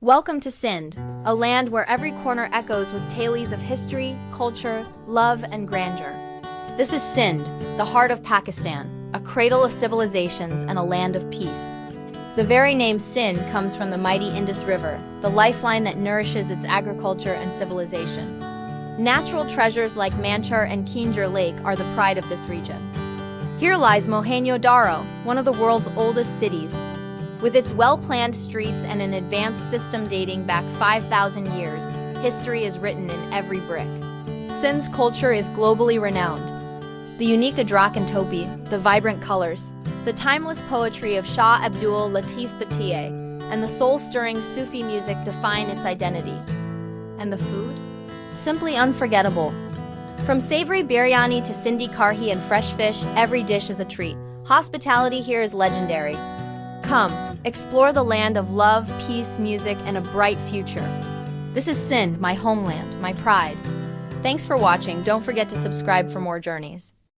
Welcome to Sindh, a land where every corner echoes with tales of history, culture, love, and grandeur. This is Sindh, the heart of Pakistan, a cradle of civilizations and a land of peace. The very name Sindh comes from the mighty Indus River, the lifeline that nourishes its agriculture and civilization. Natural treasures like Manchar and Kinjur Lake are the pride of this region. Here lies Mohenjo-Daro, one of the world's oldest cities. With its well-planned streets and an advanced system dating back 5,000 years, history is written in every brick. Sindh's culture is globally renowned. The unique Ajrak Topi, the vibrant colors, the timeless poetry of Shah Abdul Latif Bhatiya, and the soul-stirring Sufi music define its identity. And the food? Simply unforgettable. From savory biryani to Sindhi karhi and fresh fish, every dish is a treat. Hospitality here is legendary. Come, explore the land of love, peace, music, and a bright future. This is Sindh, my homeland, my pride. Thanks for watching. Don't forget to subscribe for more journeys.